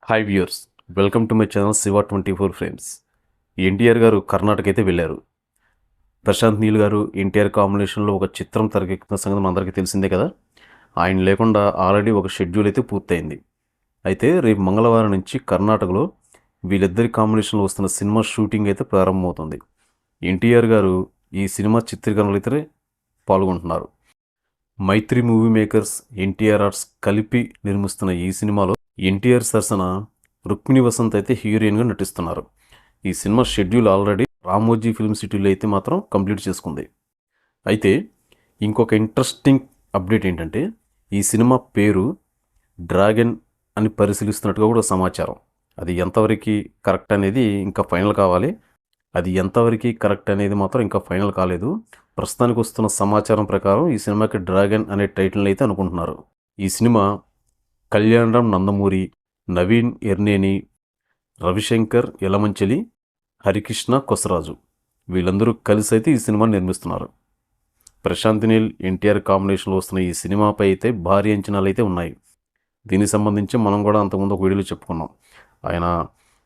Hi viewers, welcome to my channel Shiva 24 frames. NTR గారు కర్ణాటక అయితే వెళ్ళారు. ప్రశాంత్ నీల్ గారు ఎన్టీఆర్ కాంబినేషన్లో ఒక చిత్రం తెరకెక్కుతున్న సంగతి మనందరికీ తెలిసిందే కదా. ఆయన లేకుండా ఆల్రెడీ ఒక షెడ్యూల్ అయితే పూర్తయింది. అయితే రేపు మంగళవారం నుంచి కర్ణాటకలో వీళ్ళిద్దరి కాంబినేషన్లో వస్తున్న సినిమా షూటింగ్ అయితే ప్రారంభమవుతుంది. ఎన్టీఆర్ గారు ఈ సినిమా చిత్రీకరణలో అయితే పాల్గొంటున్నారు. మైత్రి మూవీ మేకర్స్, ఎన్టీఆర్ ఆర్ట్స్ కలిపి నిర్మిస్తున్న ఈ సినిమాలో ఎన్టీఆర్ సరసన రుక్మిణి వసంత్ అయితే హీరోయిన్గా నటిస్తున్నారు. ఈ cinema schedule already Ramoji film సిటీలో అయితే మాత్రం కంప్లీట్ చేసుకుంది. అయితే ఇంకొక ఇంట్రెస్టింగ్ అప్డేట్ ఏంటంటే ఈ సినిమా పేరు డ్రాగన్ అని పరిశీలిస్తున్నట్టుగా కూడా సమాచారం. అది ఎంతవరకు కరెక్ట్ అనేది ఇంకా ఫైనల్ కావాలి. అది ఎంతవరకు కరెక్ట్ అనేది మాత్రం ఇంకా ఫైనల్ కాలేదు. ప్రస్తుతానికి వస్తున్న సమాచారం ప్రకారం ఈ సినిమాకి డ్రాగన్ అనే టైటిల్ అయితే అనుకుంటున్నారు. ఈ సినిమా కళ్యాణరామ్ నందమూరి, నవీన్ ఎర్నేని, రవిశంకర్ యలమంచిలి, హరికృష్ణ కొసరాజు వీళ్ళందరూ కలిసి అయితే ఈ సినిమాని నిర్మిస్తున్నారు. ప్రశాంత్ నీల్ ఎన్టీఆర్ కాంబినేషన్లో వస్తున్న ఈ సినిమాపై అయితే భారీ అంచనాలు అయితే ఉన్నాయి. దీనికి సంబంధించి మనం కూడా అంతకుముందు ఒక వీడియోలో చెప్పుకున్నాం. ఆయన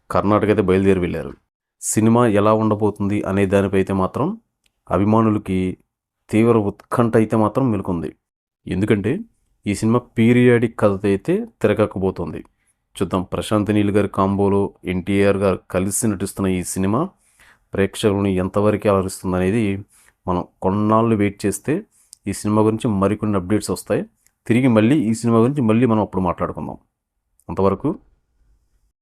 కర్ణాటక అయితే బయలుదేరి వెళ్ళారు. సినిమా ఎలా ఉండబోతుంది అనే దానిపై అయితే మాత్రం అభిమానులకి తీవ్ర ఉత్కంఠ అయితే మాత్రం మెలుకుంది. ఎందుకంటే ఈ సినిమా పీరియాడిక్ కథతో అయితే తెరకెక్కబోతోంది. చూద్దాం, ప్రశాంత్ నీల్ గారి కాంబోలో ఎన్టీఆర్ గారు కలిసి నటిస్తున్న ఈ సినిమా ప్రేక్షకులను ఎంతవరకు అలరిస్తుంది అనేది మనం కొన్నాళ్ళు వెయిట్ చేస్తే ఈ సినిమా గురించి మరికొన్ని అప్డేట్స్ వస్తాయి. తిరిగి మళ్ళీ ఈ సినిమా గురించి మళ్ళీ మనం అప్పుడు మాట్లాడుకుందాం. అంతవరకు